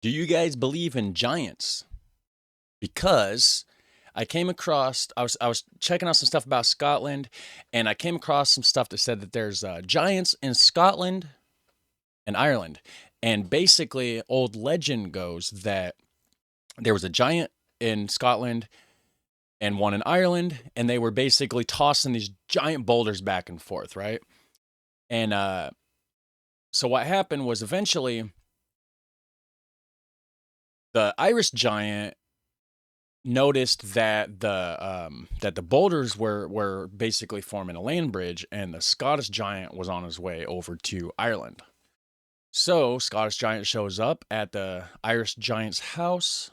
Do you guys believe in giants? Because I came across, I was checking out some stuff about Scotland, and I came across some stuff that said that there's giants in Scotland and Ireland. And basically, old legend goes that there was a giant in Scotland and one in Ireland, and they were basically tossing these giant boulders back and forth, right? And so what happened was eventually the Irish giant noticed that the boulders were basically forming a land bridge, and the Scottish giant was on his way over to Ireland. So Scottish giant shows up at the Irish giant's house,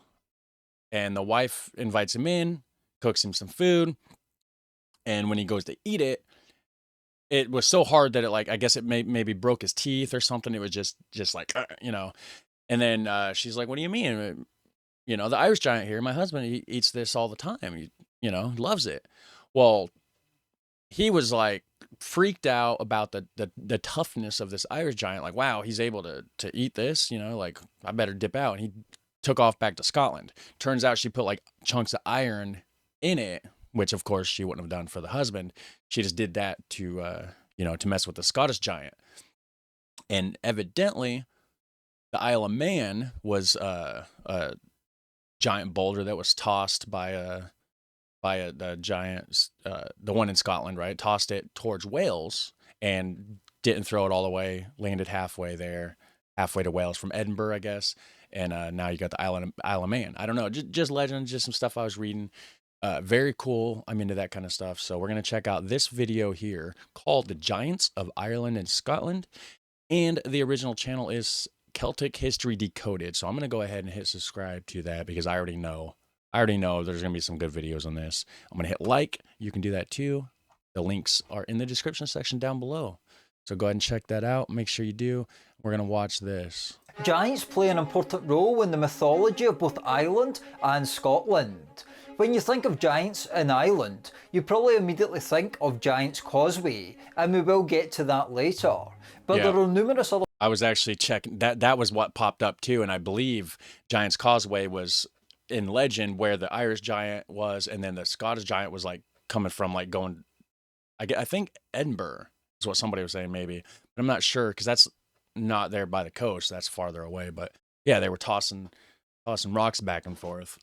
and the wife invites him in, cooks him some food, and when he goes to eat it, it was so hard that it, like, I guess it maybe broke his teeth or something. It was just like, you know. And then she's like, "What do you mean? You know, the Irish giant here, my husband, he eats this all the time. You know, loves it." Well, he was like freaked out about the toughness of this Irish giant. Like, wow, he's able to eat this. You know, like, I better dip out. And he took off back to Scotland. Turns out she put like chunks of iron in it, which of course she wouldn't have done for the husband. She just did that to to mess with the Scottish giant. And evidently, the Isle of Man was a giant boulder that was tossed by a giant, the one in Scotland, right? Tossed it towards Wales and didn't throw it all the way. Landed halfway there, halfway to Wales from Edinburgh, I guess. And now you got the Isle of Man. I don't know, just legends, just some stuff I was reading. Very cool. I'm into that kind of stuff. So we're gonna check out this video here called "The Giants of Ireland and Scotland," and the original channel is Celtic History Decoded. So I'm gonna go ahead and hit subscribe to that because I already know there's gonna be some good videos on this. I'm gonna hit like. You can do that too. The links are in the description section down below. So go ahead and check that out. Make sure you do. We're gonna watch this. Giants play an important role in the mythology of both Ireland and Scotland. When you think of giants in Ireland, you probably immediately think of Giant's Causeway, and we will get to that later. But Yeah. there are numerous other... I was actually checking that was what popped up too, and I believe Giant's Causeway was in legend where the Irish giant was, and then the Scottish giant was like coming from like going, I think Edinburgh is what somebody was saying maybe, but I'm not sure because that's not there by the coast. That's farther away. But yeah, they were tossing rocks back and forth.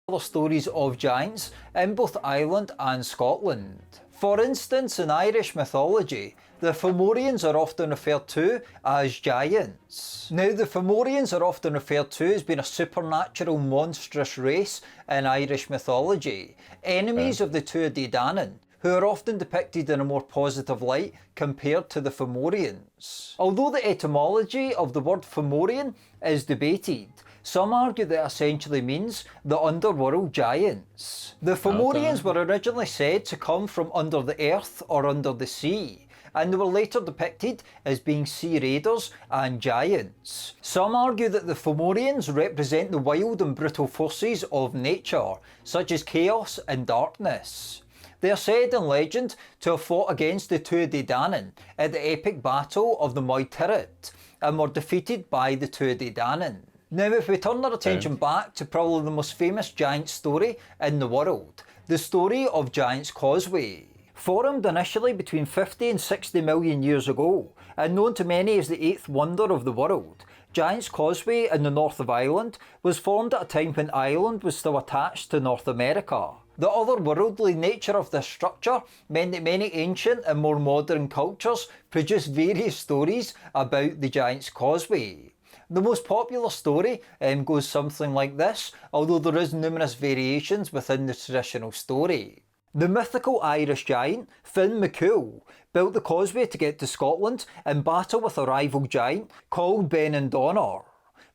Other stories of giants in both Ireland and Scotland. For instance, in Irish mythology, the Fomorians are often referred to as giants. Now, the Fomorians are often referred to as being a supernatural monstrous race in Irish mythology, enemies of the Tuatha Dé Danann, who are often depicted in a more positive light compared to the Fomorians. Although the etymology of the word Fomorian is debated, some argue that it essentially means the underworld giants. The Fomorians were originally said to come from under the earth or under the sea, and they were later depicted as being sea raiders and giants. Some argue that the Fomorians represent the wild and brutal forces of nature, such as chaos and darkness. They are said in legend to have fought against the Tuatha Dé Danann at the epic battle of the Moy Tirrit, and were defeated by the Tuatha Dé Danann. Now, if we turn our attention back to probably the most famous giant story in the world, the story of Giant's Causeway. Formed initially between 50 and 60 million years ago, and known to many as the eighth wonder of the world, Giant's Causeway in the north of Ireland was formed at a time when Ireland was still attached to North America. The otherworldly nature of this structure meant that many ancient and more modern cultures produced various stories about the Giant's Causeway. The most popular story goes something like this, although there is numerous variations within the traditional story. The mythical Irish giant, Finn McCool, built the causeway to get to Scotland in battle with a rival giant called Benandonor.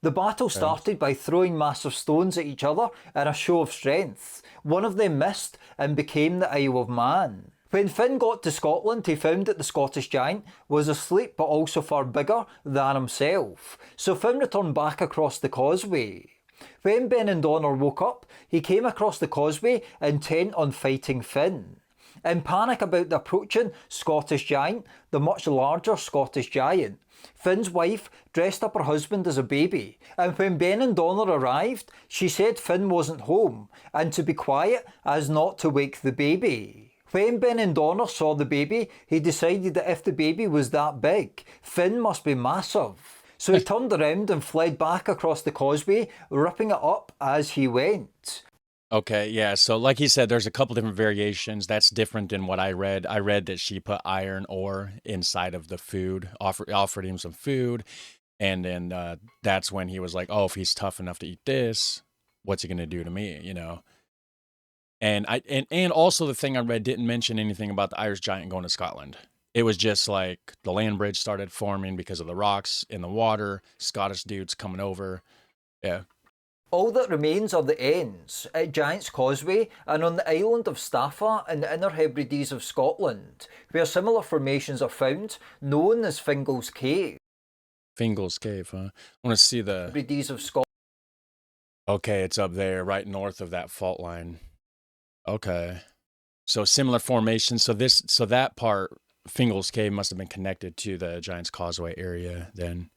The battle started by throwing massive stones at each other in a show of strength. One of them missed and became the Isle of Man. When Finn got to Scotland, he found that the Scottish giant was asleep but also far bigger than himself, so Finn returned back across the causeway. When Benandonor woke up, he came across the causeway intent on fighting Finn. In panic about the approaching Scottish giant, the much larger Scottish giant, Finn's wife dressed up her husband as a baby, and when Ben and Donna arrived, she said Finn wasn't home, and to be quiet as not to wake the baby. When Ben and Donna saw the baby, he decided that if the baby was that big, Finn must be massive. So he turned around and fled back across the causeway, ripping it up as he went. Okay, yeah. So like he said, there's a couple different variations. That's different than what I read. I read that she put iron ore inside of the food, offered him some food, and then that's when he was like, "Oh, if he's tough enough to eat this, what's he gonna do to me?" You know. And also the thing I read didn't mention anything about the Irish giant going to Scotland. It was just like the land bridge started forming because of the rocks in the water, Scottish dudes coming over. Yeah. All that remains are the ends at Giant's Causeway and on the island of Staffa in the Inner Hebrides of Scotland, where similar formations are found, known as Fingal's Cave. Fingal's Cave, huh? I want to see the Hebrides of Scotland. Okay, it's up there, right north of that fault line. Okay. So similar formation. So that part, Fingal's Cave, must have been connected to the Giant's Causeway area then.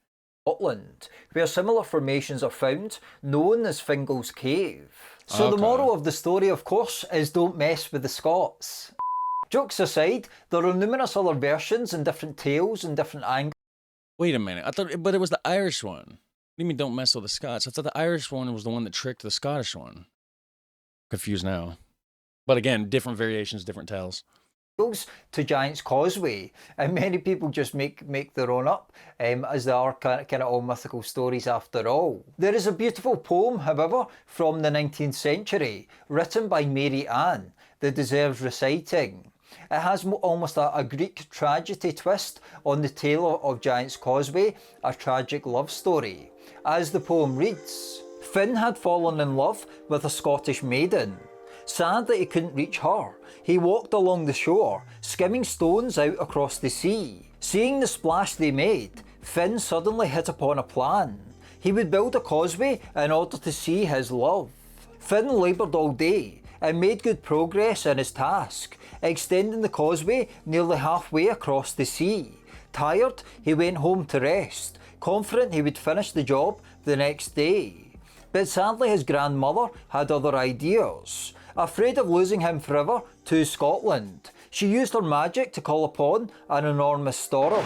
Scotland, where similar formations are found, known as Fingal's Cave. So the moral of the story, of course, is don't mess with the Scots. Jokes aside, there are numerous other versions and different tales and different angles. Wait a minute. I thought, but it was the Irish one. What do you mean don't mess with the Scots? I thought the Irish one was the one that tricked the Scottish one. Confused now. But again, different variations, different tales. To Giant's Causeway, and many people just make their own up, as they are kind of all mythical stories after all. There is a beautiful poem, however, from the 19th century, written by Mary Ann, that deserves reciting. It has almost a Greek tragedy twist on the tale of Giant's Causeway, a tragic love story. As the poem reads, Finn had fallen in love with a Scottish maiden. Sad that he couldn't reach her, he walked along the shore, skimming stones out across the sea. Seeing the splash they made, Finn suddenly hit upon a plan. He would build a causeway in order to see his love. Finn laboured all day and made good progress in his task, extending the causeway nearly halfway across the sea. Tired, he went home to rest, confident he would finish the job the next day. But sadly his grandmother had other ideas. Afraid of losing him forever to Scotland, she used her magic to call upon an enormous storm.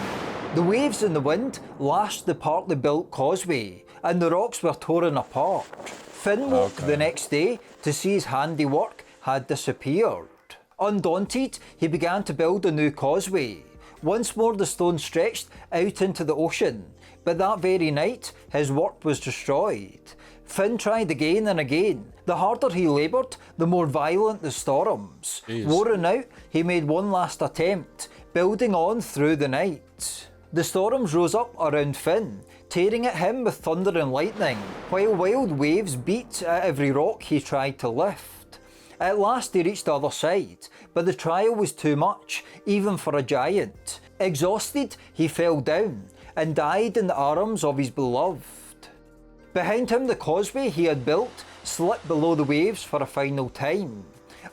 The waves and the wind lashed the partly built causeway, and the rocks were torn apart. Finn woke the next day to see his handiwork had disappeared. Undaunted, he began to build a new causeway. Once more the stone stretched out into the ocean, but that very night his work was destroyed. Finn tried again and again. The harder he laboured, the more violent the storms. Worn out, he made one last attempt, building on through the night. The storms rose up around Finn, tearing at him with thunder and lightning, while wild waves beat at every rock he tried to lift. At last he reached the other side, but the trial was too much, even for a giant. Exhausted, he fell down, and died in the arms of his beloved. Behind him the causeway he had built slipped below the waves for a final time.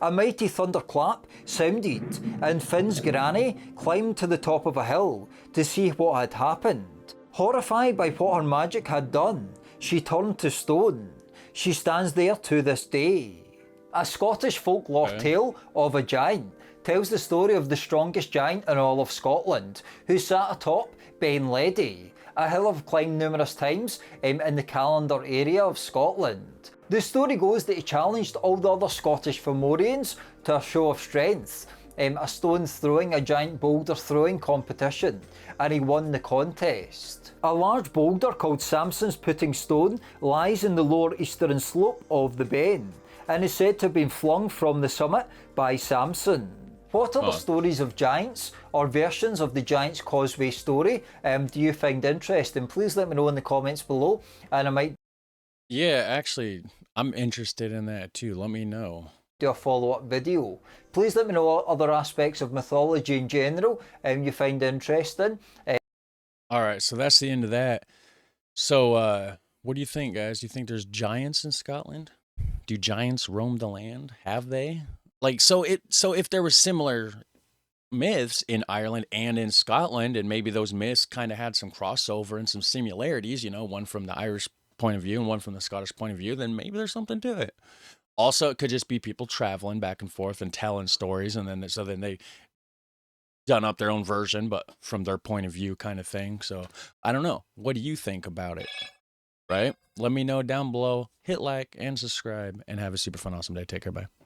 A mighty thunderclap sounded, and Finn's granny climbed to the top of a hill to see what had happened. Horrified by what her magic had done, she turned to stone. She stands there to this day. A Scottish folklore tale of a giant tells the story of the strongest giant in all of Scotland, who sat atop Ben Ledi, a hill I've climbed numerous times in the Callander area of Scotland. The story goes that he challenged all the other Scottish Fomorians to a show of strength, a stone throwing, a giant boulder throwing competition, and he won the contest. A large boulder called Samson's Putting Stone lies in the lower eastern slope of the Ben, and is said to have been flung from the summit by Samson. What other stories of giants or versions of the Giant's Causeway story do you find interesting? Please let me know in the comments below, and I might actually, I'm interested in that too. Let me know. Do a follow-up video. Please let me know what other aspects of mythology in general you find interesting. Alright, so that's the end of that. So, what do you think, guys? Do you think there's giants in Scotland? Do giants roam the land? Have they? Like, so if there were similar myths in Ireland and in Scotland, and maybe those myths kind of had some crossover and some similarities, you know, one from the Irish point of view and one from the Scottish point of view, then maybe there's something to it. Also, it could just be people traveling back and forth and telling stories, and then they done up their own version, but from their point of view, kind of thing. So I don't know. What do you think about it? Right? Let me know down below. Hit like and subscribe, and have a super fun, awesome day. Take care. Bye.